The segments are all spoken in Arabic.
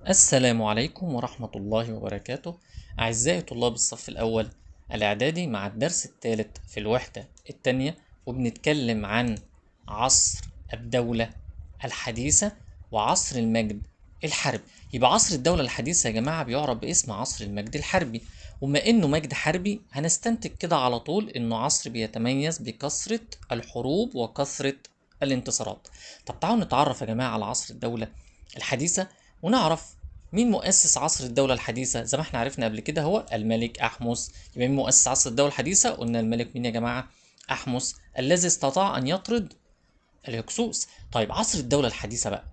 السلام عليكم ورحمة الله وبركاته. أعزائي طلاب الصف الأول الإعدادي مع الدرس الثالث في الوحدة الثانية، وبنتكلم عن عصر الدولة الحديثة وعصر المجد الحربي. يبقى عصر الدولة الحديثة يا جماعة بيعرف باسم عصر المجد الحربي، وما إنه مجد حربي هنستنتج كده على طول إنه عصر بيتميز بكثرة الحروب وكثرة الانتصارات. طب تعالوا نتعرف يا جماعة على عصر الدولة الحديثة ونعرف مين مؤسس عصر الدولة الحديثة. زي ما احنا عرفنا قبل كده هو الملك أحمس. يبقى مين مؤسس عصر الدولة الحديثة؟ قلنا الملك مين يا جماعة؟ أحمس الذي استطاع أن يطرد الهكسوس. طيب عصر الدولة الحديثة بقى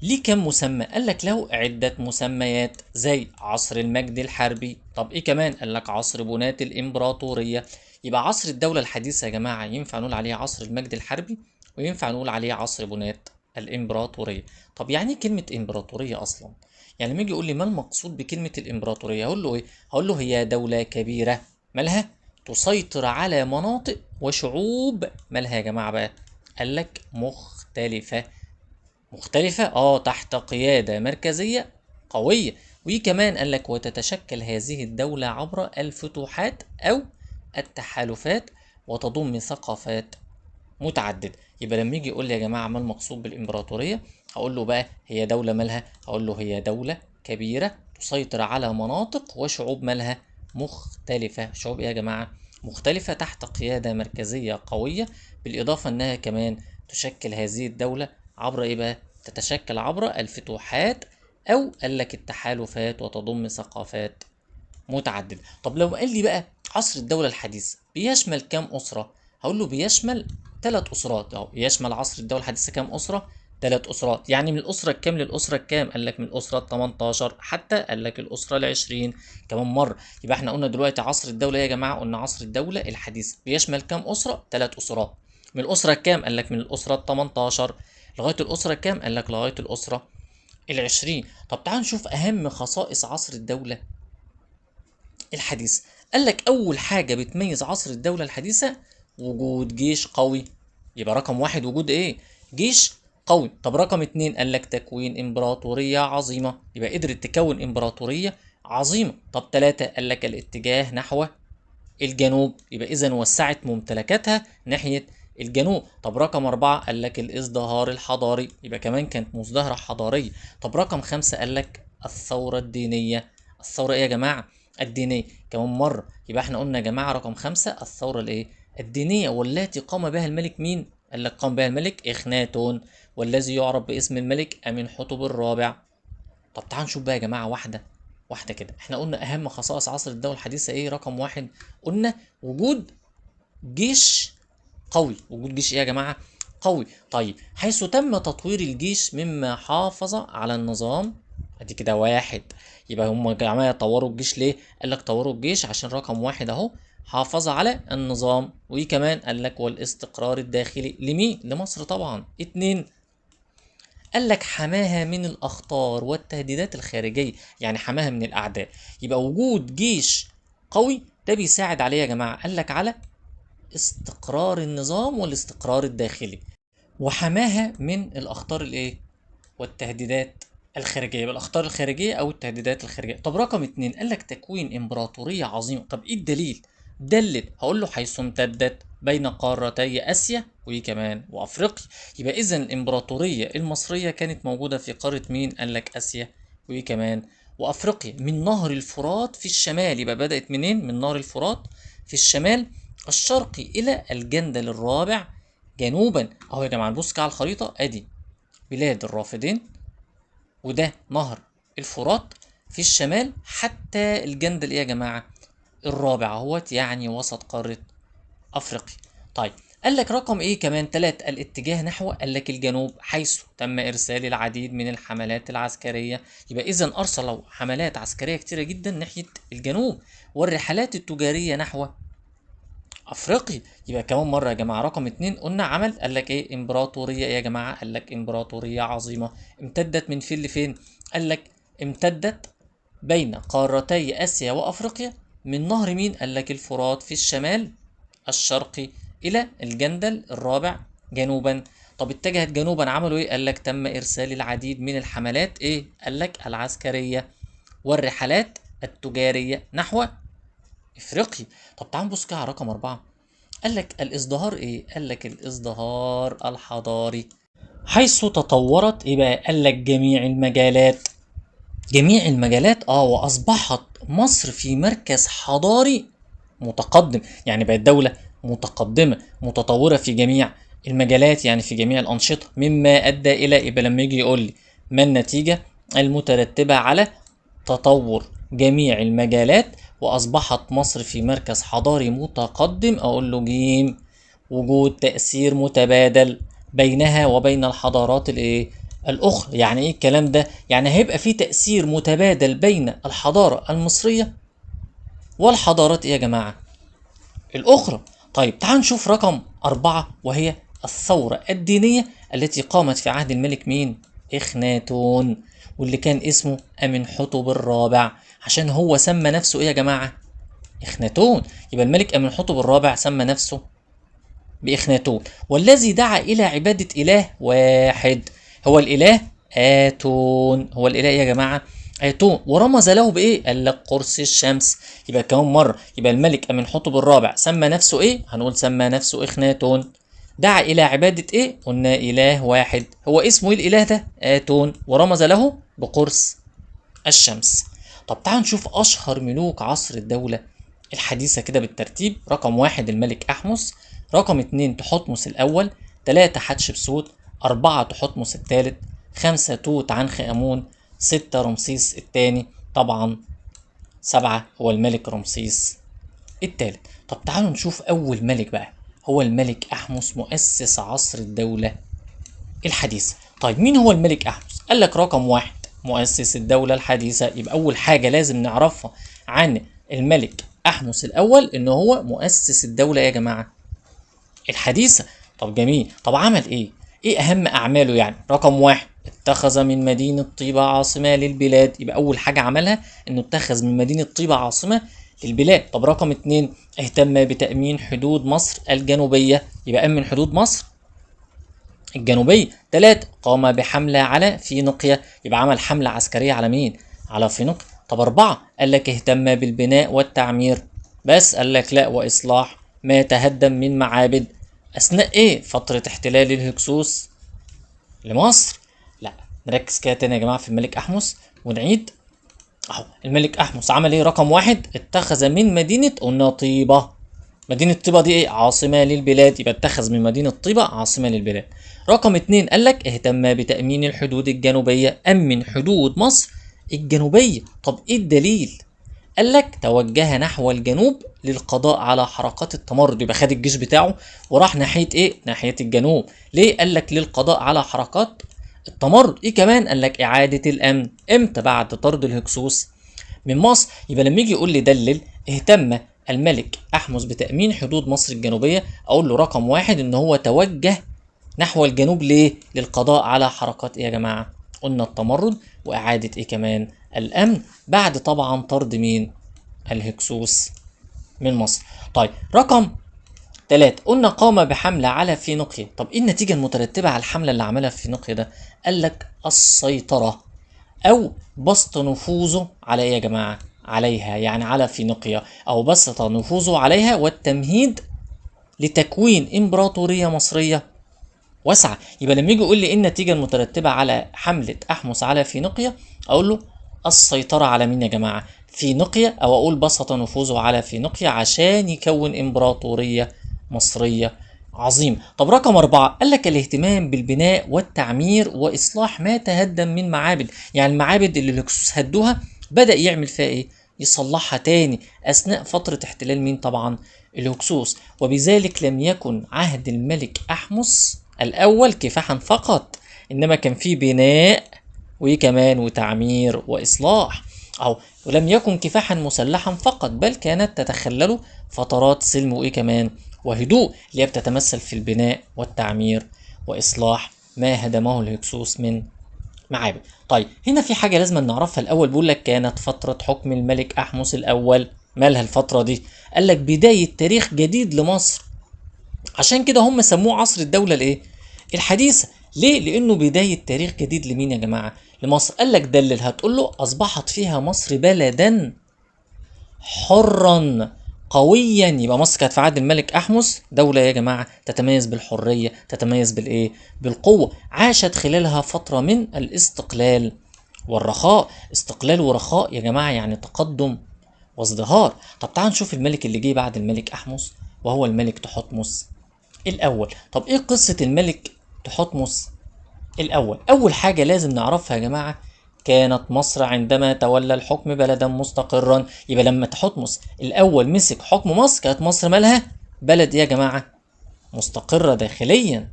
ليه كم مسمى؟ قال لك له عدة مسميات زي عصر المجد الحربي. طب ايه كمان؟ قال لك عصر بناة الإمبراطورية. يبقى عصر الدولة الحديثة يا جماعة ينفع نقول عليه عصر المجد الحربي وينفع نقول عليه عصر بناة الإمبراطورية. طب يعني ايه كلمة إمبراطورية أصلا؟ يعني لما يجي يقول لي ما المقصود بكلمة الإمبراطورية هقول له ايه؟ هقول له هي دولة كبيرة مالها تسيطر على مناطق وشعوب مالها يا جماعة بقى؟ قال لك مختلفة. تحت قيادة مركزية قوية. وكمان قال لك وتتشكل هذه الدولة عبر الفتوحات أو التحالفات وتضم ثقافات متعددة. يبقى لما يجي يقول لي يا جماعة ما المقصود بالإمبراطورية هقول له بقى هي دولة مالها؟ هقول له هي دولة كبيرة تسيطر على مناطق وشعوب مالها مختلفة. شعوب إيه يا جماعة؟ مختلفة تحت قيادة مركزية قوية، بالإضافة أنها كمان تشكل هذه الدولة عبر إيه بقى؟ تتشكل عبر الفتوحات أو قال لك التحالفات وتضم ثقافات متعددة. طب لو قال لي بقى عصر الدولة الحديثة بيشمل كام أسرة؟ هقول له بيشمل 3 أسرات. أهو يشمل عصر الدولة الحديثة كام أسرة؟ 3 أسرات. يعني من الأسرة الكام للأسرة الكام؟ قال لك من الأسرة ال 18 حتى قال لك الأسرة ال 20 كمان مرة. يبقى احنا قلنا دلوقتي عصر الدولة يا جماعة، قلنا عصر الدولة الحديثة بيشمل كام أسرة؟ 3 أسرات. من الأسرة الكام؟ قال لك من الأسرة ال 18 لغاية الأسرة الكام؟ قال لك لغاية الأسرة ال 20. طب تعال نشوف أهم خصائص عصر الدولة الحديثة. قال لك أول حاجة بتميز عصر الدولة الحديثة وجود جيش قوي. يبقى رقم واحد وجود إيه؟ جيش قوي. طب رقم اتنين قال لك تكوين إمبراطورية عظيمة، يبقى قدرت تكون إمبراطورية عظيمة. طب تلاتة قال لك الاتجاه نحو الجنوب، يبقى إذا وسعت ممتلكاتها ناحية الجنوب. طب رقم أربعة قال لك الازدهار الحضاري، يبقى كمان كانت مزدهرة حضارية. طب رقم خمسة قال لك الثورة الدينية. الثورة إيه يا جماعة؟ الدينية كمان مرة. يبقى احنا قلنا يا جماعة رقم خمسة الثورة الإيه؟ الدينية، والتي قام بها الملك مين؟ قال لك قام بها الملك إخناتون، والذي يعرف باسم الملك أمنحتب الرابع. طب تعال نشوف بقى يا جماعة واحدة واحدة كده. احنا قلنا أهم خصائص عصر الدولة الحديثة إيه؟ رقم واحد قلنا وجود جيش قوي. وجود جيش إيه يا جماعة؟ قوي. طيب حيث تم تطوير الجيش مما حافظ على النظام. ادي كده واحد. يبقى هم يا جماعة طوروا الجيش ليه؟ قال لك طوروا الجيش عشان رقم واحد اهو حافظ على النظام، وكمان قال لك والاستقرار الداخلي لمين؟ لمصر طبعا. اتنين قال لك حماها من الأخطار والتهديدات الخارجية، يعني حماها من الأعداء. يبقى وجود جيش قوي ده بيساعد عليه يا جماعة، قال لك على استقرار النظام والاستقرار الداخلي، وحماها من الأخطار الإيه؟ والتهديدات الخارجية. يبقى الأخطار الخارجية أو التهديدات الخارجية. طب رقم اتنين قال لك تكوين إمبراطورية عظيمة. طب إيه الدليل؟ دلل. هقول له حيث امتدت بين قارتي آسيا وكمان وأفريقيا. يبقى إذا الإمبراطورية المصرية كانت موجودة في قارة مين؟ قال لك آسيا وكمان وأفريقيا، من نهر الفرات في الشمال. يبقى بدأت منين؟ من نهر الفرات في الشمال الشرقي إلى الجندل الرابع جنوبا. أهو يا جماعة نبص كده على الخريطة، أدي بلاد الرافدين، وده نهر الفرات في الشمال حتى الجندل ايه يا جماعة؟ الرابع اهوت، يعني وسط قارة افريقيا. طيب قال لك رقم ايه كمان؟ تلات الاتجاه نحو قال لك الجنوب، حيث تم ارسال العديد من الحملات العسكرية. يبقى اذا ارسلوا حملات عسكرية كتيرة جدا ناحية الجنوب، والرحلات التجارية نحو افريقيا. يبقى كمان مره يا جماعه رقم اتنين قلنا عمل قال لك ايه؟ امبراطوريه ايه يا جماعه؟ قال لك امبراطوريه عظيمه امتدت من فين لفين؟ قال لك امتدت بين قارتي اسيا وافريقيا من نهر مين؟ قال لك الفرات في الشمال الشرقي الى الجندل الرابع جنوبا. طب اتجهت جنوبا عملوا ايه؟ قال لك تم ارسال العديد من الحملات ايه؟ قال لك العسكريه والرحلات التجاريه نحو افريقيا. طب تعال نبص كده على رقم 4. قال لك الازدهار ايه؟ قال لك الازدهار الحضاري، حيث تطورت ايه بقى؟ قال لك جميع المجالات، جميع المجالات واصبحت مصر في مركز حضاري متقدم، يعني بقت دولة متقدمة متطورة في جميع المجالات، يعني في جميع الأنشطة، مما أدى إلى يبقى لما يجي يقول لي ما النتيجة المترتبة على تطور جميع المجالات وأصبحت مصر في مركز حضاري متقدم، أقول له جيم وجود تأثير متبادل بينها وبين الحضارات الايه الأخرى. يعني ايه الكلام ده؟ يعني هيبقى في تأثير متبادل بين الحضارة المصرية والحضارات ايه يا جماعة الأخرى. طيب تعال نشوف رقم 4، وهي الثورة الدينية التي قامت في عهد الملك مين؟ إخناتون، واللي كان اسمه أمنحتب الرابع، عشان هو سمى نفسه إيه يا جماعة؟ إخناتون. يبقى الملك أمنحتب الرابع سمى نفسه بإخناتون، والذي دعا إلى عبادة إله واحد، هو الإله آتون. هو الإله إيه يا جماعة؟ آتون. ورمز له بإيه؟ قال لك قرص الشمس. يبقى كمان مرة، يبقى الملك أمنحتب الرابع سمى نفسه إيه؟ هنقول سمى نفسه إخناتون. دعا إلى عبادة إيه؟ قلنا إله واحد. هو اسمه إيه الإله ده؟ آتون. ورمز له بقرص الشمس. طب تعال نشوف أشهر ملوك عصر الدولة الحديثة كده بالترتيب. رقم 1 الملك أحمس، رقم 2 تحتمس الأول، 3 حتشبسوت، 4 تحتمس الثالث، 5 توت عنخ آمون، 6 رمسيس الثاني، طبعا 7 هو الملك رمسيس الثالث. طب تعالوا نشوف أول ملك بقى، هو الملك أحمس مؤسس عصر الدولة الحديثة. طيب مين هو الملك أحمس؟ قال لك رقم 1 مؤسس الدولة الحديثة. يبقى أول حاجة لازم نعرفها عن الملك أحمس الأول إن هو مؤسس الدولة يا جماعة الحديثة. طب جميل. طب عمل إيه؟ إيه أهم أعماله يعني؟ رقم 1 اتخذ من مدينة طيبة عاصمة للبلاد. يبقى أول حاجة عملها إنه اتخذ من مدينة طيبة عاصمة للبلاد. طب رقم 2 اهتم بتأمين حدود مصر الجنوبية. يبقى أمن حدود مصر الجنوبية. 3 قام بحملة على فينيقيا. يبقى عمل حملة عسكرية على مين؟ على فينيقيا. طب 4 قال لك اهتم بالبناء والتعمير، بس قال لك لا، وإصلاح ما تهدم من معابد أثناء إيه؟ فترة احتلال الهكسوس لمصر. لا، نركز كده تاني يا جماعة في الملك أحمس ونعيد. أهو الملك أحمس عمل إيه؟ رقم 1 اتخذ من مدينة قلنا طيبة. مدينة طيبة دي ايه؟ عاصمة للبلاد. يبقى اتخذ من مدينة طيبة عاصمة للبلاد. رقم 2 قال لك اهتم بتأمين الحدود الجنوبية، أمن حدود مصر الجنوبية. طب ايه الدليل؟ قال لك توجه نحو الجنوب للقضاء على حركات التمرد. يبقى خد الجيش بتاعه وراح ناحية ايه؟ ناحية الجنوب. ليه؟ قال لك للقضاء على حركات التمرد. ايه كمان؟ قال لك إعادة الأمن. امتى؟ بعد طرد الهكسوس من مصر. يبقى لما يجي يقول لي دلل اهتم الملك أحمس بتأمين حدود مصر الجنوبية، أقول له رقم 1 إن هو توجه نحو الجنوب. ليه؟ للقضاء على حركات إيه يا جماعة؟ قلنا التمرد وإعادة إيه كمان؟ الأمن، بعد طبعا طرد مين؟ الهكسوس من مصر. طيب رقم 3 قلنا قام بحملة على فينيقيا. طب إيه النتيجة المترتبة على الحملة اللي عملها في فينيقيا ده؟ قال لك السيطرة او بسط نفوذه على ايه يا جماعه؟ عليها، يعني على فينيقيا، او بسط نفوذه عليها والتمهيد لتكوين امبراطوريه مصريه واسعه. يبقى لما يجي يقول لي ايه النتيجه المترتبه على حمله احمس على فينيقيا، اقول له السيطره على مين يا جماعه؟ فينيقيا، او اقول بسط نفوذه على فينيقيا عشان يكون امبراطوريه مصريه عظيم. طب رقم 4 قال لك الاهتمام بالبناء والتعمير وإصلاح ما تهدم من معابد. يعني المعابد اللي الهكسوس هدوها بدأ يعمل فيها إيه؟ يصلحها تاني أثناء فترة احتلال مين طبعا؟ الهكسوس. وبذلك لم يكن عهد الملك أحمس الأول كفاحا فقط، إنما كان فيه بناء وكمان وتعمير وإصلاح. أو ولم يكن كفاحا مسلحا فقط، بل كانت تتخلل فترات سلم وإيه كمان؟ وهدوء، اللي هي بتتمثل في البناء والتعمير وإصلاح ما هدمه الهكسوس من معابد. طيب هنا في حاجة لازم نعرفها الأول. بيقول لك كانت فترة حكم الملك أحمس الأول. مالها الفترة دي؟ قال لك بداية تاريخ جديد لمصر، عشان كده هم سموه عصر الدولة الإيه؟ الحديثة. ليه؟ لأنه بداية تاريخ جديد لمين يا جماعة؟ لمصر. قال لك دلل، هتقول له أصبحت فيها مصر بلدا حرا قويا. يبقى مصر كانت في عهد الملك أحمس دولة يا جماعة تتميز بالحرية، تتميز بالإيه؟ بالقوة. عاشت خلالها فترة من الاستقلال والرخاء. استقلال ورخاء يا جماعة يعني تقدم وازدهار. طب تعال نشوف الملك اللي جه بعد الملك أحمس، وهو الملك تحتمس الأول. طب إيه قصة الملك تحتمس الأول؟ أول حاجة لازم نعرفها يا جماعة، كانت مصر عندما تولى الحكم بلدا مستقرا. يبقى لما تحتمس الأول مسك حكم مصر كانت مصر مالها؟ بلد إيه يا جماعة؟ مستقرة داخليا.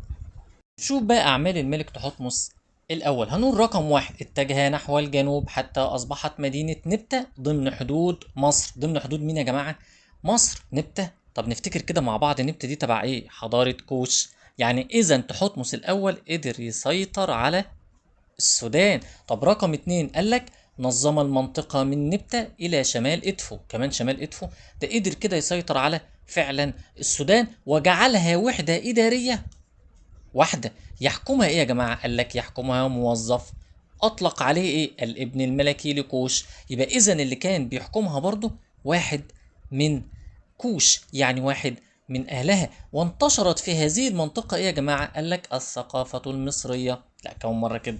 شوف بقى أعمال الملك تحتمس الأول. هنقول رقم واحد، اتجه نحو الجنوب حتى أصبحت مدينة نبتة ضمن حدود مصر. ضمن حدود مين يا جماعة؟ مصر. نبتة، طب نفتكر كده مع بعض، نبتة دي تبع إيه؟ حضارة كوش. يعني إذا تحتمس الأول قدر يسيطر على السودان. طب رقم اتنين قالك نظم المنطقة من نبتة إلى شمال إدفو. كمان شمال إدفو ده قدر كده يسيطر على فعلا السودان وجعلها وحدة إدارية واحدة. يحكمها ايه يا جماعة؟ قال لك يحكمها موظف اطلق عليه ايه؟ الابن الملكي لكوش. يبقى اذا اللي كان بيحكمها برضه واحد من كوش، يعني واحد من اهلها. وانتشرت في هذه المنطقة ايه يا جماعة؟ قال لك الثقافة المصرية. لا كم مرة كده.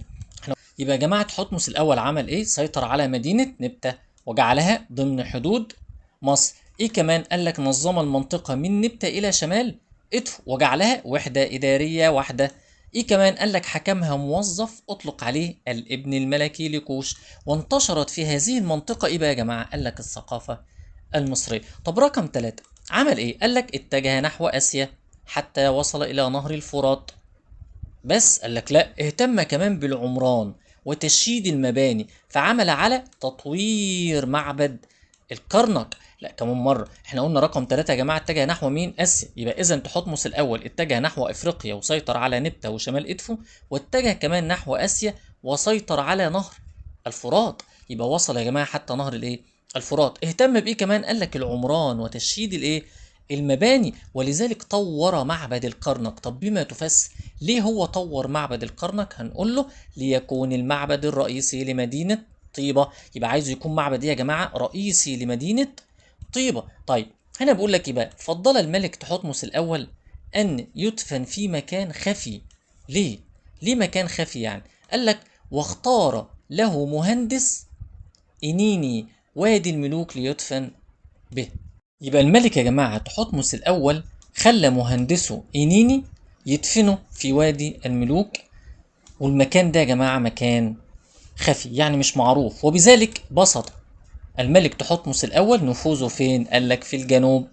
يبقى يا جماعة حتمس الاول عمل ايه؟ سيطر على مدينة نبتة وجعلها ضمن حدود مصر. ايه كمان؟ قال لك نظم المنطقة من نبتة الى شمال ادفو وجعلها وحدة إدارية واحدة. إيه كمان؟ قال لك حكمها موظف أطلق عليه الابن الملكي لكوش. وانتشرت في هذه المنطقة إيه بقى يا جماعة؟ قال لك الثقافة المصرية. طب رقم ثلاثة عمل إيه؟ قال لك اتجه نحو آسيا حتى وصل إلى نهر الفرات. بس قال لك لا، اهتم كمان بالعمران وتشييد المباني، فعمل على تطوير معبد الكرنك. لا كمان مرة، احنا قلنا رقم ثلاثة يا جماعة اتجه نحو مين؟ آسيا. يبقى إذا تحتمس الأول اتجه نحو أفريقيا وسيطر على نبتة وشمال إدفو، واتجه كمان نحو آسيا وسيطر على نهر الفرات. يبقى وصل يا جماعة حتى نهر الإيه؟ الفرات. اهتم بإيه كمان؟ قال لك العمران وتشييد الإيه؟ المباني. ولذلك طور معبد الكرنك. طب بما تفسر ليه هو طور معبد الكرنك؟ هنقول له ليكون المعبد الرئيسي لمدينة طيبة. يبقى عايز يكون معبد ايه يا جماعة؟ رئيسي لمدينة طيبة. طيب هنا بقول لك ايه بقى؟ فضل الملك تحتمس الأول أن يدفن في مكان خفي. ليه؟ ليه مكان خفي يعني؟ قال لك واختار له مهندس إنيني وادي الملوك ليدفن به. يبقى الملك يا جماعة تحتمس الأول خلى مهندسه إنيني يدفنه في وادي الملوك. والمكان ده يا جماعة مكان خفي يعني مش معروف، وبذلك بسط الملك تحتمس الأول نفوذه فين؟ قال لك في الجنوب،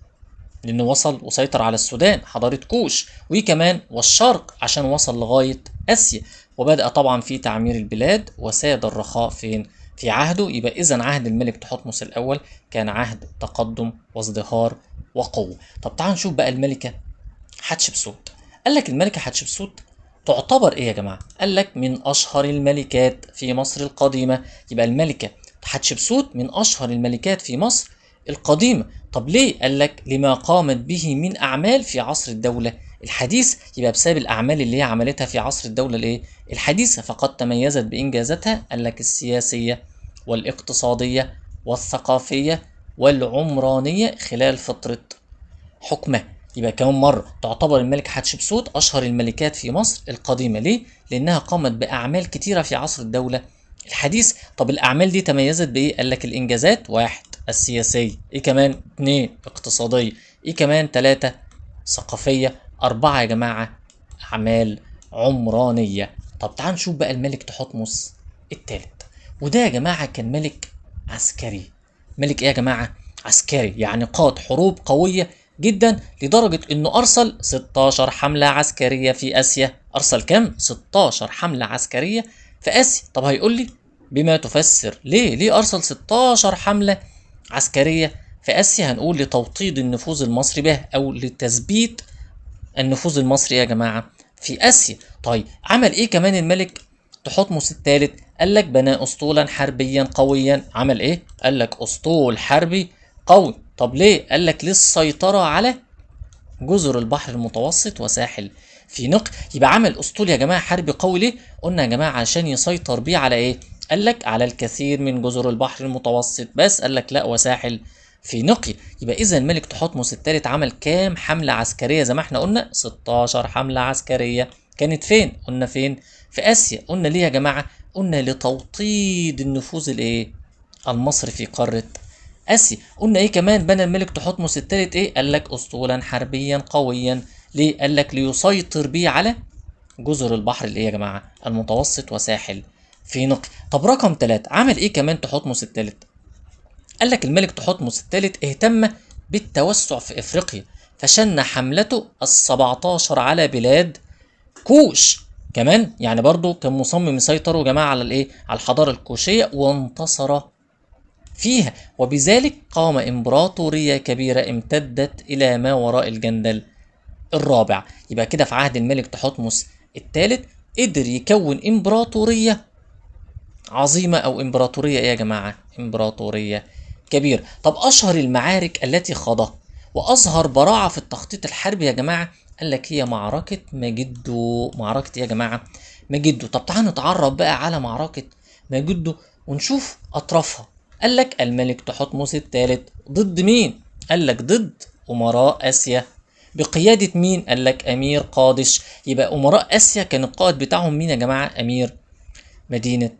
لأنه وصل وسيطر على السودان حضارة كوش، وكمان والشرق عشان وصل لغاية آسيا. وبدأ طبعا في تعمير البلاد وساد الرخاء فين؟ في عهده. يبقى إذا عهد الملك تحتمس الأول كان عهد تقدم وازدهار وقوة. طب تعال نشوف بقى الملكة حتشبسوت. قال لك الملكة حتشبسوت تعتبر ايه يا جماعة؟ قال لك من اشهر الملكات في مصر القديمة. يبقى الملكة حتشبسوت من اشهر الملكات في مصر القديمة. طب ليه؟ قال لك لما قامت به من اعمال في عصر الدولة الحديث. يبقى بسبب الاعمال اللي هي عملتها في عصر الدولة الايه؟ الحديثة. فقد تميزت بانجازاتها قال لك السياسية والاقتصادية والثقافية والعمرانية خلال فترة حكمها. يبقى كمان مرة تعتبر الملكة حتشبسوت أشهر الملكات في مصر القديمة. ليه؟ لأنها قامت بأعمال كتيرة في عصر الدولة الحديث. طب الأعمال دي تميزت بإيه؟ قال لك الإنجازات واحد السياسية، إيه كمان؟ اتنين اقتصادية، إيه كمان؟ تلاتة ثقافية، أربعة يا جماعة أعمال عمرانية. طب تعال نشوف بقى الملك تحتمس التالت. وده يا جماعة كان ملك عسكري. ملك إيه يا جماعة؟ عسكري، يعني قاد حروب قوية جدا لدرجة انه ارسل 16 حملة عسكرية في اسيا. ارسل كام؟ 16 حملة عسكرية في اسيا. طب هيقول لي بما تفسر ليه ارسل 16 حملة عسكرية في اسيا؟ هنقول لتوطيد النفوذ المصري به او لتثبيت النفوذ المصري يا جماعة في اسيا. طيب عمل ايه كمان الملك تحتمس الثالث؟ قال لك بنى اسطولا حربيا قويا. عمل ايه؟ قال لك اسطول حربي قوي. طب ليه؟ قال لك للسيطرة على جزر البحر المتوسط وساحل في نقي. يبقى عمل اسطول يا جماعه حربي قوي ليه؟ قلنا يا جماعه عشان يسيطر بيه على ايه؟ قال لك على الكثير من جزر البحر المتوسط، بس قال لك لا وساحل في نقي. يبقى اذا الملك تحتمس الثالث عمل كام حمله عسكريه زي ما احنا قلنا؟ 16 حمله عسكريه. كانت فين؟ قلنا فين؟ في اسيا. قلنا ليه يا جماعه؟ قلنا لتوطيد النفوذ الايه؟ المصري في قاره اسيا. قلنا ايه كمان بنى الملك تحتمس الثالث ايه؟ قال لك اسطولا حربيا قويا. ليه؟ قال لك ليسيطر بيه على جزر البحر الايه يا جماعه؟ المتوسط وساحل في نقي. طب رقم 3 عمل ايه كمان تحتمس الثالث؟ قال لك الملك تحتمس الثالث اهتم بالتوسع في افريقيا، فشن حملته ال17 على بلاد كوش. كمان يعني برضو كان مصمم يسيطروا يا جماعه على الايه؟ على الحضاره الكوشيه، وانتصر فيها، وبذلك قام امبراطوريه كبيره امتدت الى ما وراء الجندل الرابع. يبقى كده في عهد الملك تحتمس الثالث قدر يكون امبراطوريه عظيمه، او امبراطوريه ايه يا جماعه؟ امبراطوريه كبيره. طب اشهر المعارك التي خاضها واظهر براعه في التخطيط الحربي يا جماعه؟ قال لك هي معركه مجدو. معركه ايه يا جماعه؟ مجدو. طب تعالوا نتعرف بقى على معركه مجدو ونشوف اطرافها. قال لك الملك تحتمس الثالث ضد مين؟ قال لك ضد امراء اسيا بقياده مين؟ قال لك امير قادش. يبقى امراء اسيا كان القائد بتاعهم مين يا جماعه؟ امير مدينه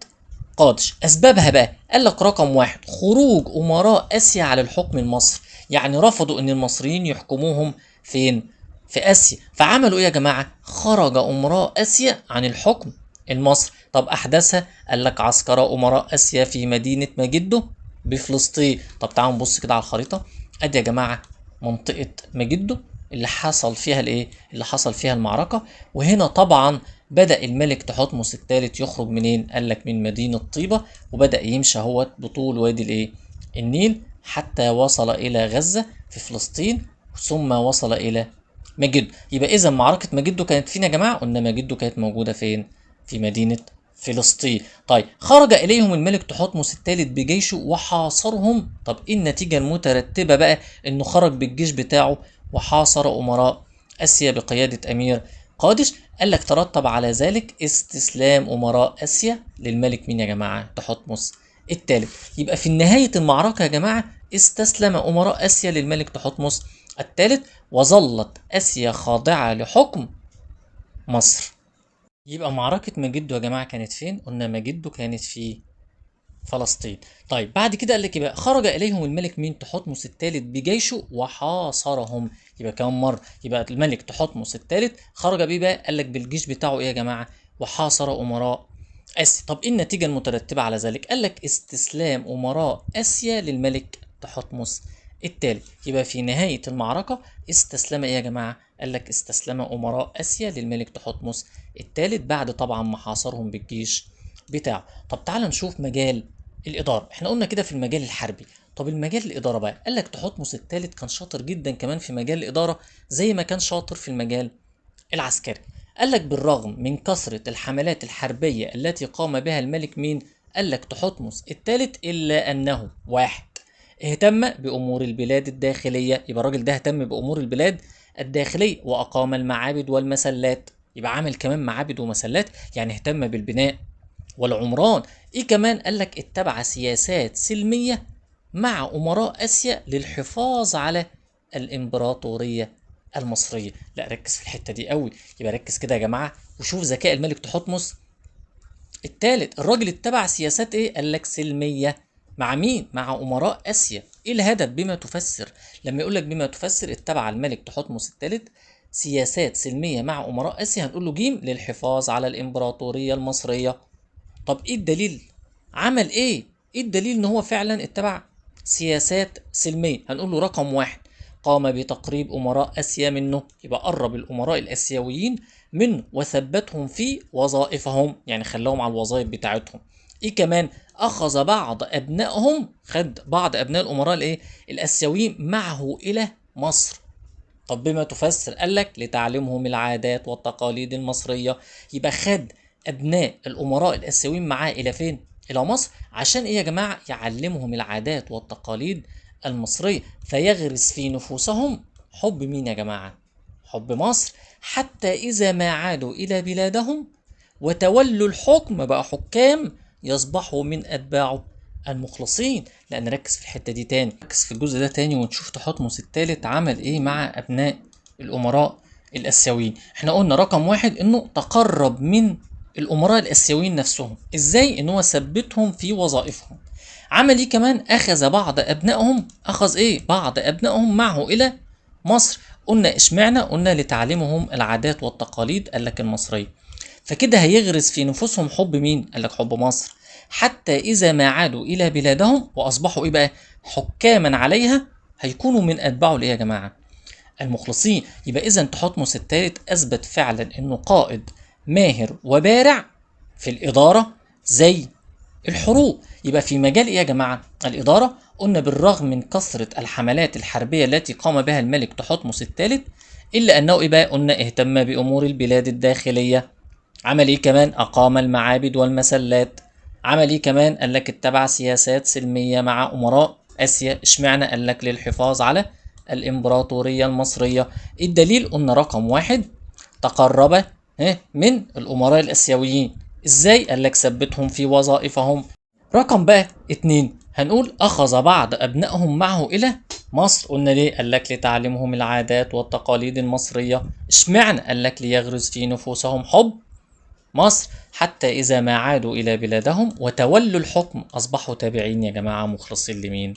قادش. اسبابها بقى قال لك رقم 1 خروج امراء اسيا على الحكم المصري، يعني رفضوا ان المصريين يحكموهم فين؟ في اسيا. فعملوا ايه يا جماعه؟ خرج امراء اسيا عن الحكم المصري. طب احداثها قال لك عسكر امراء اسيا في مدينه مجدو بفلسطين. طب تعالوا نبص كده على الخريطه. ادي يا جماعه منطقه مجدو اللي حصل فيها الايه؟ اللي حصل فيها المعركه. وهنا طبعا بدأ الملك تحتمس الثالث يخرج منين؟ قال لك من مدينة طيبة، وبدأ يمشي هو بطول وادي الايه؟ النيل، حتى وصل إلى غزة في فلسطين، ثم وصل إلى مجدو. يبقى إذا معركة مجدو كانت فين يا جماعة؟ قلنا مجدو كانت موجودة فين؟ في مدينة فلسطين. طيب خرج إليهم الملك تحتمس الثالث بجيشه وحاصرهم. طب إيه النتيجة المترتبة بقى؟ إنه خرج بالجيش بتاعه وحاصر أمراء آسيا بقيادة أمير قادش. قال لك ترتب على ذلك استسلام أمراء آسيا للملك مين يا جماعة؟ تحتمس الثالث. يبقى في نهاية المعركة يا جماعة استسلم أمراء آسيا للملك تحتمس الثالث، وظلت آسيا خاضعة لحكم مصر. يبقى معركة مجدو يا جماعة كانت فين؟ قلنا مجدو كانت في فلسطين. طيب بعد كده قال لك يبقى خرج اليهم الملك مين؟ تحتمس الثالث بجيشه وحاصرهم. يبقى كم مره؟ يبقى الملك تحتمس الثالث خرج بيه بقى قال لك بالجيش بتاعه ايه يا جماعه؟ وحاصر امراء اسيا. طب ايه النتيجه المترتبه على ذلك؟ قال لك استسلام امراء اسيا للملك تحتمس الثالث. يبقى في نهايه المعركه استسلم ايه يا جماعه؟ قال لك استسلم امراء اسيا للملك تحتمس الثالث بعد طبعا ما حاصرهم بالجيش بتاعه. طب تعال نشوف مجال الإدارة. احنا قلنا كده في المجال الحربي. طب المجال الإدارة بقى قال لك تحتمس الثالث كان شاطر جدا كمان في مجال الإدارة زي ما كان شاطر في المجال العسكري. قال لك بالرغم من كثرة الحملات الحربية التي قام بها الملك مين؟ قال لك تحتمس الثالث إلا أنه واحد اهتم بأمور البلاد الداخلية. يبقى الراجل ده اهتم بأمور البلاد الداخلية وأقام المعابد والمسلات. يبقى عامل كمان معابد ومسلات، يعني اهتم بالبناء والعمران. ايه كمان؟ قال لك اتبع سياسات سلمية مع أمراء آسيا للحفاظ على الإمبراطورية المصرية. لا ركز في الحتة دي قوي. يبقى ركز كده يا جماعة وشوف ذكاء الملك تحتمس الثالث. الراجل اتبع سياسات ايه؟ قال لك سلمية مع مين؟ مع أمراء آسيا. ايه الهدف بما تفسر؟ لما يقول لك بما تفسر اتبع الملك تحتمس الثالث سياسات سلمية مع أمراء آسيا، هنقول له جيم للحفاظ على الإمبراطورية المصرية. طب ايه الدليل؟ عمل ايه؟ ايه الدليل ان هو فعلا اتبع سياسات سلمية؟ هنقول له رقم 1 قام بتقريب امراء اسيا منه. يبقى قرب الامراء الاسيويين منه وثبتهم في وظائفهم، يعني خلاهم على الوظائف بتاعتهم. ايه كمان؟ اخذ بعض ابنائهم، خد بعض ابناء الامراء الايه؟ الاسيويين معه الى مصر. طب بما تفسر؟ قال لك لتعليمهم العادات والتقاليد المصرية. يبقى خد أبناء الأمراء الآسيويين معاه إلى فين؟ إلى مصر. عشان إيه يا جماعة؟ يعلمهم العادات والتقاليد المصرية، فيغرس في نفوسهم حب مين يا جماعة؟ حب مصر حتى إذا ما عادوا إلى بلادهم وتولوا الحكم بقى حكام يصبحوا من أتباعه المخلصين. لأن ركز في الحتة دي تاني، ركز في الجزء ده تاني ونشوف تحتمس الثالث عمل إيه مع أبناء الأمراء الآسيويين. احنا قلنا رقم واحد إنه تقرب من الأمراء الآسيويين نفسهم. إزاي؟ إن هو ثبتهم في وظائفهم. عمل إيه كمان؟ أخذ بعض أبنائهم، أخذ إيه؟ بعض أبنائهم معه إلى مصر. قلنا إشمعنى؟ قلنا لتعليمهم العادات والتقاليد قال لك المصرية. فكده هيغرس في نفوسهم حب مين؟ قال لك حب مصر. حتى إذا ما عادوا إلى بلادهم وأصبحوا إيه بقى؟ حكاما عليها، هيكونوا من أتباعه الإيه يا جماعة؟ المخلصين. يبقى إذا تحتمس الثالث أثبت فعلا إنه قائد ماهر وبارع في الإدارة زي الحروب. يبقى في مجال إيه يا جماعة؟ الإدارة. قلنا بالرغم من كثرة الحملات الحربية التي قام بها الملك تحتمس الثالث، إلا أنه إيه بقى؟ قلنا اهتم بأمور البلاد الداخلية. عمل إيه كمان؟ أقام المعابد والمسلات. عمل إيه كمان؟ قال لك اتبع سياسات سلمية مع أمراء آسيا. اشمعنى؟ قال لك للحفاظ على الإمبراطورية المصرية. الدليل قلنا رقم واحد تقرب من الأمراء الآسيويين. إزاي؟ قال لك ثبتهم في وظائفهم. رقم بقى اتنين هنقول أخذ بعض أبنائهم معه إلى مصر. قلنا ليه؟ قال لك لتعليمهم العادات والتقاليد المصرية. اشمعنى؟ قال لك ليغرس في نفوسهم حب مصر حتى إذا ما عادوا إلى بلادهم وتولوا الحكم أصبحوا تابعين يا جماعة مخلصين لمين؟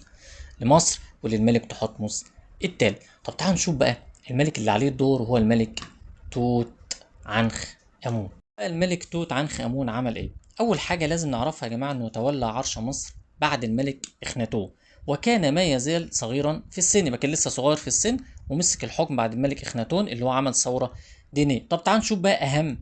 لمصر وللملك تحتمس التالي. طب تعالوا نشوف بقى الملك اللي عليه الدور هو الملك توت عنخ آمون. الملك توت عنخ آمون عمل إيه؟ أول حاجة لازم نعرفها يا جماعة إنه تولى عرش مصر بعد الملك إخناتون، وكان ما يزال صغيرا في السن. يبقى كان لسه صغير في السن ومسك الحكم بعد الملك إخناتون اللي هو عمل ثورة دينية. طب تعالوا نشوف بقى أهم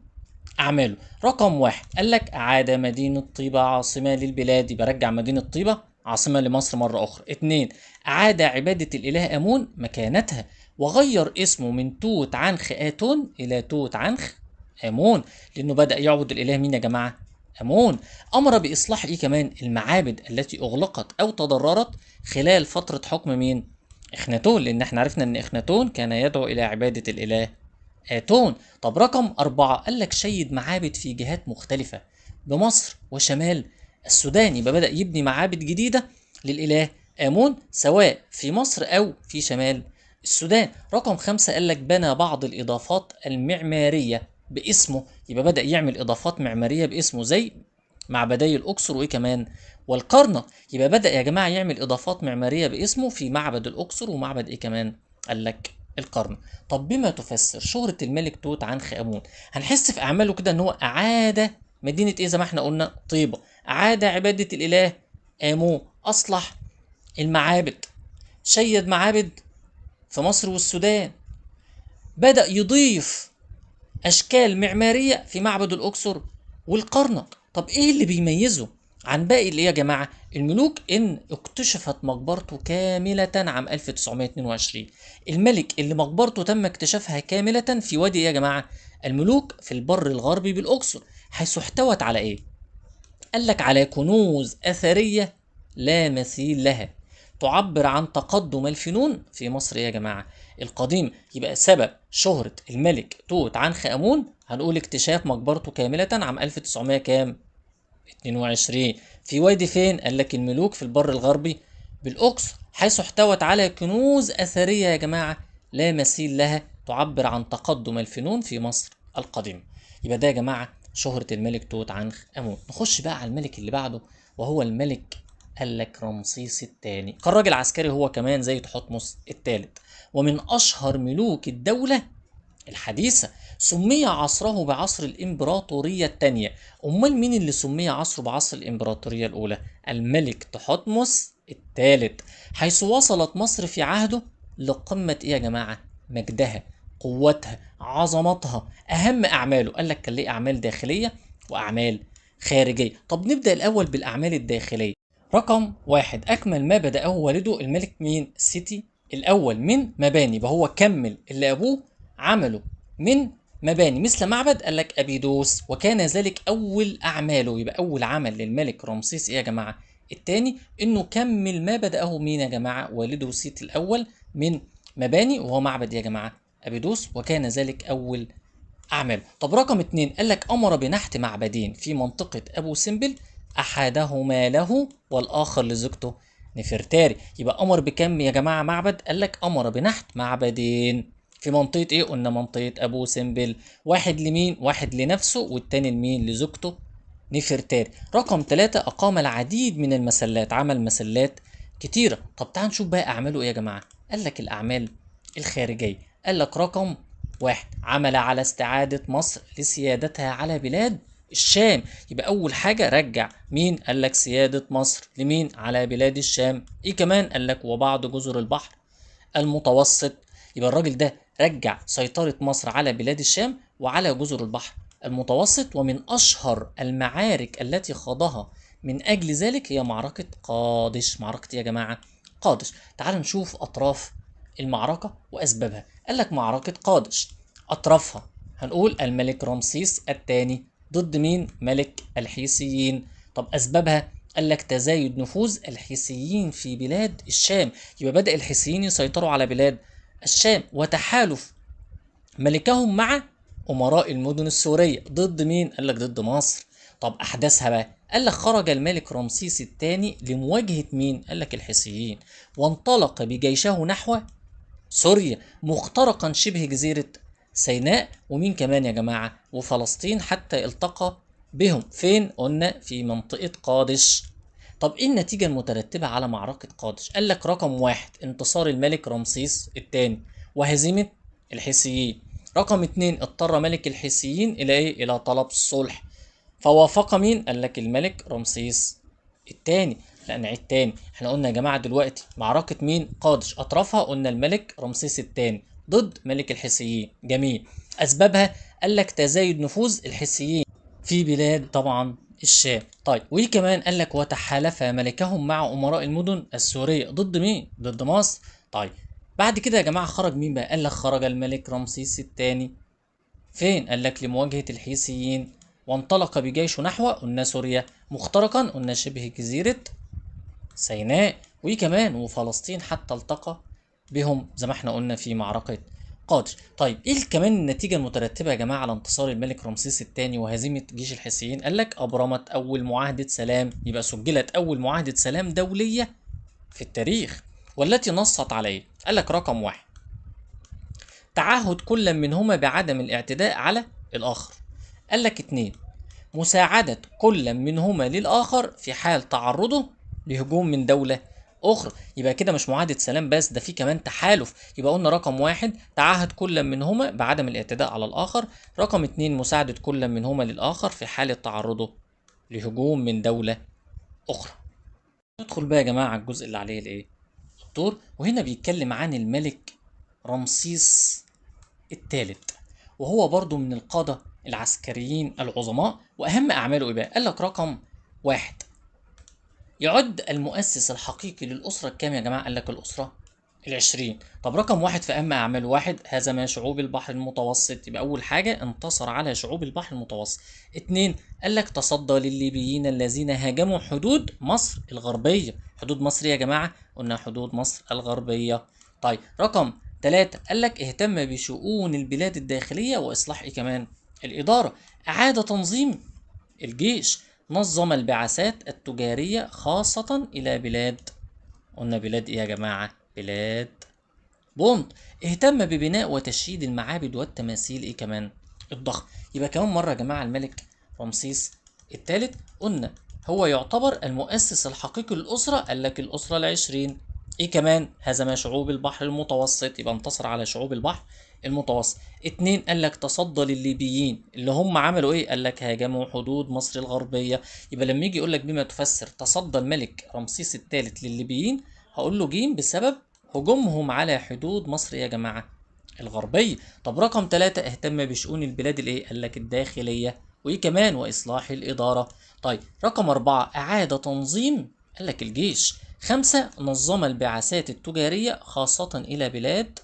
أعماله. رقم واحد قال لك أعاد مدينة طيبة عاصمة للبلاد. يبقى رجع مدينة طيبة عاصمة لمصر مرة أخرى. اتنين أعاد عبادة الإله آمون مكانتها، وغير اسمه من توت عنخ آتون إلى توت عنخ آمون، لأنه بدأ يعبد الإله مين يا جماعة؟ آمون. أمر بإصلاح إيه كمان؟ المعابد التي أغلقت أو تضررت خلال فترة حكم مين؟ إخناتون، لأن احنا عرفنا إن إخناتون كان يدعو إلى عبادة الإله آتون. طب رقم أربعة قال لك شيد معابد في جهات مختلفة بمصر وشمال السودان. يبقى بدأ يبني معابد جديدة للإله آمون سواء في مصر أو في شمال السودان. رقم خمسة قال لك بنى بعض الإضافات المعمارية باسمه. يبقى بدأ يعمل إضافات معمارية باسمه زي معبدي الأقصر وإيه كمان؟ والقرنة. يبقى بدأ يا جماعة يعمل إضافات معمارية باسمه في معبد الأقصر ومعبد إيه كمان؟ قال لك القرن. طب بما تفسر شهرة الملك توت عنخ آمون؟ هنحس في أعماله كده إن هو أعاد مدينة إيه زي ما إحنا قلنا طيبة، أعاد عبادة الإله آمون، أصلح المعابد، شيد معابد في مصر والسودان، بدأ يضيف أشكال معمارية في معبد الأقصر والكرنك. طب إيه اللي بيميزه عن باقي اللي يا جماعة الملوك؟ إن اكتشفت مقبرته كاملة عام 1922. الملك اللي مقبرته تم اكتشافها كاملة في وادي يا جماعة الملوك في البر الغربي بالأقصر، حيث احتوت على إيه؟ قال لك على كنوز أثرية لا مثيل لها تعبر عن تقدم الفنون في مصر يا جماعة القديم. يبقى سبب شهرة الملك توت عنخ آمون هنقول اكتشاف مقبرته كاملة عام 1900 كام؟ 22 في وادي فين؟ قال لك الملوك في البر الغربي بالأقصر، حيث احتوت على كنوز أثرية يا جماعة لا مثيل لها تعبر عن تقدم الفنون في مصر القديمة. يبقى ده يا جماعة شهرة الملك توت عنخ آمون. نخش بقى على الملك اللي بعده وهو الملك قال لك رمسيس الثاني. كان راجل عسكري هو كمان زي تحتمس الثالث، ومن أشهر ملوك الدولة الحديثة. سمي عصره بعصر الإمبراطورية الثانية. أمال مين اللي سمي عصره بعصر الإمبراطورية الأولى؟ الملك تحتمس الثالث، حيث وصلت مصر في عهده لقمة إيه يا جماعة؟ مجدها، قوتها، عظمتها. أهم أعماله قال لك كان ليه أعمال داخلية وأعمال خارجية. طب نبدأ الأول بالأعمال الداخلية. رقم واحد أكمل ما بدأه والده الملك مين؟ السيتي الأول من مباني. فهو كمل اللي أبوه عمله من مباني مثل معبد قال لك أبيدوس، وكان ذلك أول أعماله. يبقى أول عمل للملك رمسيس إيه يا جماعة؟ التاني إنه كمل ما بدأه مين يا جماعة؟ والده سيتي الأول من مباني، وهو معبد يا جماعة أبيدوس، وكان ذلك أول أعماله. طب رقم 2 قال لك أمر بنحت معبدين في منطقة أبو سمبل، أحدهما له والآخر لزوجته نفرتاري. يبقى أمر بكم يا جماعة معبد؟ قال لك أمر بنحت معبدين في منطقة إيه؟ قلنا منطقة أبو سمبل. واحد لمين؟ واحد لنفسه، والتاني لمين؟ لزوجته نفرتاري. رقم 3 أقام العديد من المسلات، عمل مسلات كتيرة. طب تعال نشوف بقى أعماله إيه يا جماعة. قال لك الأعمال الخارجية. قال لك رقم 1 عمل على استعادة مصر لسيادتها على بلاد الشام. يبقى أول حاجة رجع مين؟ قال لك سيادة مصر لمين؟ على بلاد الشام. إيه كمان؟ قال لك وبعض جزر البحر المتوسط. يبقى الراجل ده رجع سيطرة مصر على بلاد الشام وعلى جزر البحر المتوسط. ومن أشهر المعارك التي خاضها من أجل ذلك هي معركة قادش. معركة إيه يا جماعة؟ قادش. تعال نشوف أطراف المعركة وأسبابها. قال لك معركة قادش أطرافها هنقول الملك رمسيس الثاني ضد مين؟ ملك الحيثيين. طب أسبابها؟ قال لك تزايد نفوذ الحيثيين في بلاد الشام. يبقى بدأ الحيثيين يسيطروا على بلاد الشام، وتحالف ملكهم مع أمراء المدن السورية ضد مين؟ قال لك ضد مصر. طب أحداثها بقى. قال لك خرج الملك رمسيس الثاني لمواجهة مين؟ قال لك الحيثيين، وانطلق بجيشه نحو سوريا مخترقا شبه جزيرة سيناء، ومين كمان يا جماعة؟ وفلسطين، حتى التقى بهم فين؟ قلنا في منطقة قادش. طب ايه النتيجة المترتبة على معركة قادش؟ قال لك رقم 1 انتصار الملك رمسيس الثاني وهزيمة الحيثيين. رقم 2 اضطر ملك الحيثيين الى ايه؟ الى طلب الصلح، فوافق مين؟ قال لك الملك رمسيس الثاني. لا نعيد تاني، احنا قلنا يا جماعه دلوقتي معركه مين؟ قادش اطرافها قلنا الملك رمسيس الثاني ضد ملك الحيثيين. جميل. اسبابها؟ قال لك تزايد نفوذ الحيثيين في بلاد طبعا الشام. طيب وايه كمان؟ قال لك وتحالف ملكهم مع امراء المدن السوريه ضد مين؟ ضد مصر. طيب بعد كده يا جماعه خرج مين بقى؟ قال لك خرج الملك رمسيس الثاني فين؟ قال لك لمواجهة الحيثيين، وانطلق بجيشه نحو قلنا سوريا مخترقا قلنا شبه جزيرة سيناء، وكمان وفلسطين، حتى التقى بهم زي ما احنا قلنا في معركة قادش. طيب ايه كمان النتيجة المترتبة يا جماعة على انتصار الملك رمسيس الثاني وهزيمة جيش الحيثيين؟ قال لك أبرمت أول معاهدة سلام. يبقى سجلت أول معاهدة سلام دولية في التاريخ، والتي نصت عليه. قال لك رقم 1 تعهد كل منهما بعدم الاعتداء على الآخر. قال لك 2 مساعدة كل منهما للآخر في حال تعرضه لهجوم من دولة أخرى. يبقى كده مش معاهدة سلام بس، ده في كمان تحالف. يبقى قلنا رقم 1 تعهد كل منهما بعدم الاعتداء على الآخر. رقم 2 مساعدة كل منهما للآخر في حالة تعرضه لهجوم من دولة أخرى. ندخل بقى يا جماعة على الجزء اللي عليه الإيه؟ الدور. وهنا بيتكلم عن الملك رمسيس الثالث، وهو برضو من القادة العسكريين العظماء. وأهم أعماله إيه بقى؟ قال لك رقم 1 يعد المؤسس الحقيقي للأسرة الكام يا جماعة؟ قال لك الأسرة ال20. طب رقم 1 في أهم أعماله 1 هزم شعوب البحر المتوسط. يبقى أول حاجة انتصر على شعوب البحر المتوسط. 2 قال لك تصدى للليبيين الذين هاجموا حدود مصر الغربية. حدود مصر يا جماعة؟ قلنا حدود مصر الغربية. طيب رقم 3 قال لك اهتم بشؤون البلاد الداخلية وإصلاح إيه كمان؟ الإدارة. أعاد تنظيم الجيش. نظم البعثات التجارية خاصة إلى بلاد، قلنا بلاد إيه يا جماعة؟ بلاد بونت. اهتم ببناء وتشييد المعابد والتماثيل إيه كمان؟ الضخم. يبقى كمان مرة يا جماعة الملك رمسيس الثالث قلنا هو يعتبر المؤسس الحقيقي للأسرة. قال لك الأسرة ال20. إيه كمان؟ هزم شعوب البحر المتوسط. يبقى انتصر على شعوب البحر المتوسط. 2 قال لك تصدى للليبيين اللي هم عملوا ايه؟ قال لك هاجموا حدود مصر الغربيه. يبقى لما يجي يقول لك بما تفسر تصدى الملك رمسيس الثالث للليبيين، هقول له جيم بسبب هجومهم على حدود مصر يا جماعه الغربيه. طب رقم 3 اهتم بشؤون البلاد الايه؟ قال لك الداخليه، وايه كمان؟ واصلاح الاداره. طيب رقم 4 اعاد تنظيم قال لك الجيش. 5 نظم البعثات التجاريه خاصه الى بلاد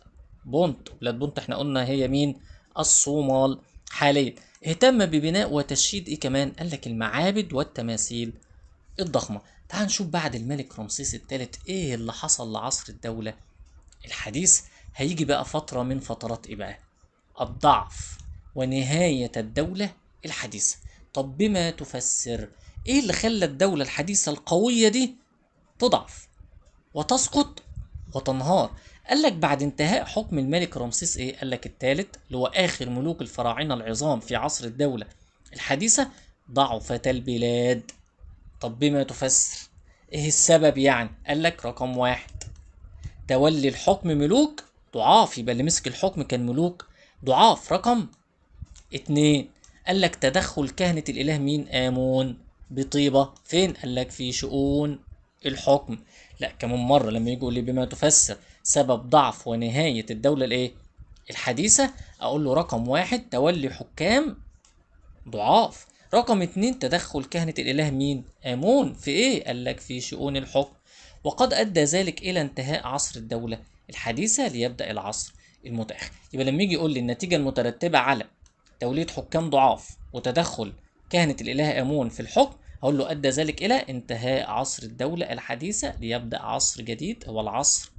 بونت. بلاد بونت احنا قلنا هي مين؟ الصومال حاليا. اهتم ببناء وتشييد ايه كمان؟ قال لك المعابد والتماثيل الضخمه. تعال نشوف بعد الملك رمسيس الثالث ايه اللي حصل لعصر الدوله الحديث. هيجي بقى فترة من فترات ايه بقى؟ الضعف ونهاية الدولة الحديثة. طب بما تفسر ايه اللي خلى الدولة الحديثة القوية دي تضعف وتسقط وتنهار؟ قال لك بعد انتهاء حكم الملك رمسيس ايه؟ قال لك الثالث، اللي هو اخر ملوك الفراعنة العظام في عصر الدولة الحديثة، ضعفت البلاد. طب بما تفسر ايه السبب يعني؟ قال لك رقم واحد، تولي الحكم ملوك ضعاف، يبقى اللي مسك الحكم كان ملوك ضعاف. رقم اتنين، قال لك تدخل كهنة الاله مين؟ آمون بطيبة. فين؟ قال لك في شؤون الحكم. لا كمان مرة لما يجي يقول لي بما تفسر سبب ضعف ونهاية الدولة الايه الحديثة، اقول له رقم واحد تولي حكام ضعاف، رقم اتنين تدخل كهنة الاله مين؟ آمون في ايه؟ قال لك في شؤون الحكم. وقد ادى ذلك الى انتهاء عصر الدولة الحديثة ليبدأ العصر المتأخر. يبقى لما يجي يقول لي النتيجة المترتبة على توليد حكام ضعاف وتدخل كهنة الإله آمون في الحكم، هقول له أدى ذلك إلى انتهاء عصر الدولة الحديثة ليبدأ عصر جديد هو العصر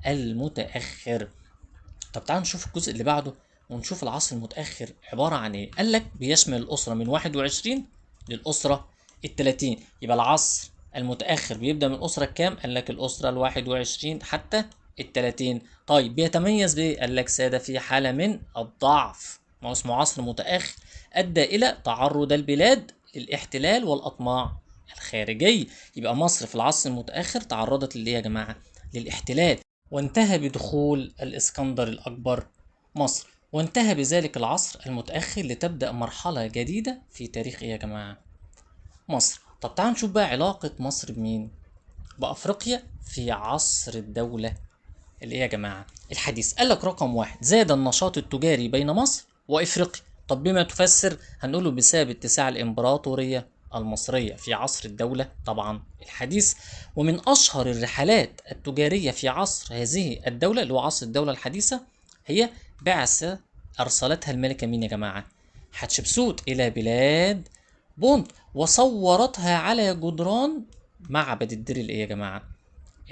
المتأخر. طب تعالوا نشوف الجزء اللي بعده ونشوف العصر المتأخر عبارة عن إيه. قال لك بيشمل الأسرة من 21 للأسرة ال30. يبقى العصر المتأخر بيبدأ من الأسرة الكام؟ قال لك الأسرة ال21 حتى ال30. طيب بيتميز بإيه؟ قال لك ساد في حالة من الضعف، ما هو اسمه عصر متأخر، أدى إلى تعرض البلاد للاحتلال والأطماع الخارجية. يبقى مصر في العصر المتأخر تعرضت لإيه يا جماعة؟ للاحتلال، وانتهى بدخول الإسكندر الأكبر مصر، وانتهى بذلك العصر المتأخر لتبدأ مرحلة جديدة في تاريخ إيه يا جماعة؟ مصر. طب تعالوا نشوف بقى علاقة مصر بمين؟ بأفريقيا في عصر الدولة اللي إيه يا جماعة الحديث. قال لك رقم واحد، زاد النشاط التجاري بين مصر وإفريقيا. طب بما تفسر؟ هنقوله بسبب اتساع الإمبراطورية المصرية في عصر الدولة طبعا الحديث. ومن أشهر الرحلات التجارية في عصر هذه الدولة اللي هو عصر الدولة الحديثة هي بعثة أرسلتها الملكة مين يا جماعة؟ حتشبسوت إلى بلاد بونت، وصورتها على جدران معبد الدير الإيه يا جماعة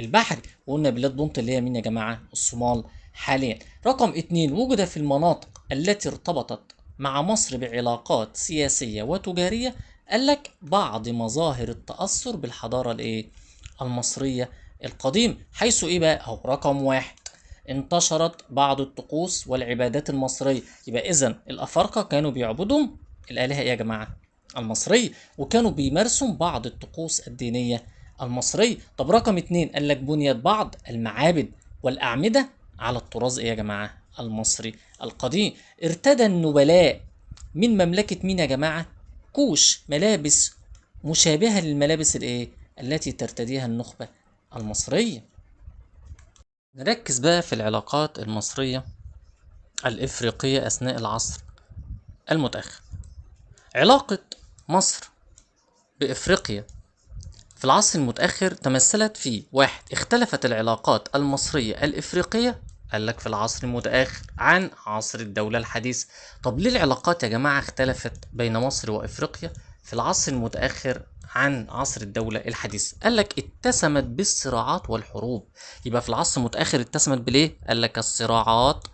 البحري. وقلنا بلاد بونت اللي هي مين يا جماعة؟ الصومال حاليا. رقم اتنين، وجد في المناطق التي ارتبطت مع مصر بعلاقات سياسية وتجارية قال لك بعض مظاهر التأثر بالحضارة الايه المصرية القديم، حيث ايه بقى؟ اهو رقم واحد، انتشرت بعض الطقوس والعبادات المصرية. يبقى اذا الافارقة كانوا بيعبدوا الالهة ايه يا جماعة المصرية، وكانوا بيمارسوا بعض الطقوس الدينية المصرية. طب رقم اتنين، قال لك بنيت بعض المعابد والأعمدة على الطراز ايه يا جماعة المصري القديم. ارتدى النبلاء من مملكة مين يا جماعة كوش ملابس مشابهة للملابس الايه التي ترتديها النخبة المصرية. نركز بقى في العلاقات المصرية الإفريقية أثناء العصر المتأخر. علاقة مصر بإفريقيا في العصر المتأخر تمثلت في واحد، اختلفت العلاقات المصرية الإفريقية قال لك في العصر المتأخر عن عصر الدولة الحديثة. طب ليه العلاقات يا جماعة اختلفت بين مصر وإفريقيا في العصر المتأخر عن عصر الدولة الحديثة؟ قال لك اتسمت بالصراعات والحروب. يبقى في العصر المتأخر اتسمت بالإيه؟ قال لك الصراعات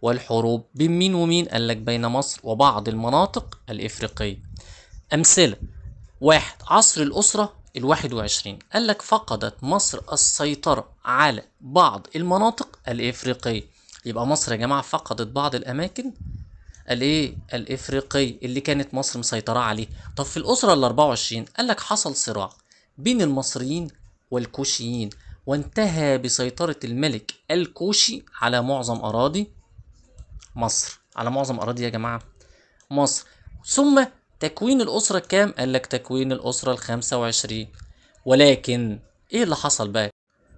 والحروب بين مين ومين؟ قال لك بين مصر وبعض المناطق الإفريقية. أمثلة، واحد، عصر الأسرة 21 قال لك فقدت مصر السيطرة على بعض المناطق الإفريقية. يبقى مصر يا جماعة فقدت بعض الأماكن الايه الإفريقية اللي كانت مصر مسيطرة عليه. طب في الأسرة 24 قال لك حصل صراع بين المصريين والكوشيين، وانتهى بسيطرة الملك الكوشي على معظم أراضي مصر، على معظم أراضي يا جماعة مصر. ثم تكوين الأسرة كام؟ قال لك تكوين الأسرة 25. ولكن إيه اللي حصل بقى؟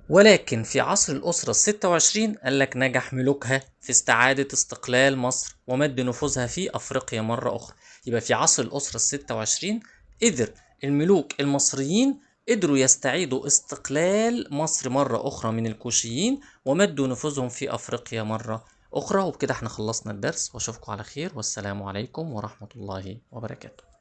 ولكن في عصر الأسرة 26 قال لك نجح ملوكها في استعادة استقلال مصر ومد نفوذها في أفريقيا مرة أخرى. يبقى في عصر الأسرة 26 قدر الملوك المصريين قدروا يستعيدوا استقلال مصر مرة أخرى من الكوشيين ومدوا نفوذهم في أفريقيا مرة أخرى. وبكده احنا خلصنا الدرس، واشوفكم على خير، والسلام عليكم ورحمة الله وبركاته.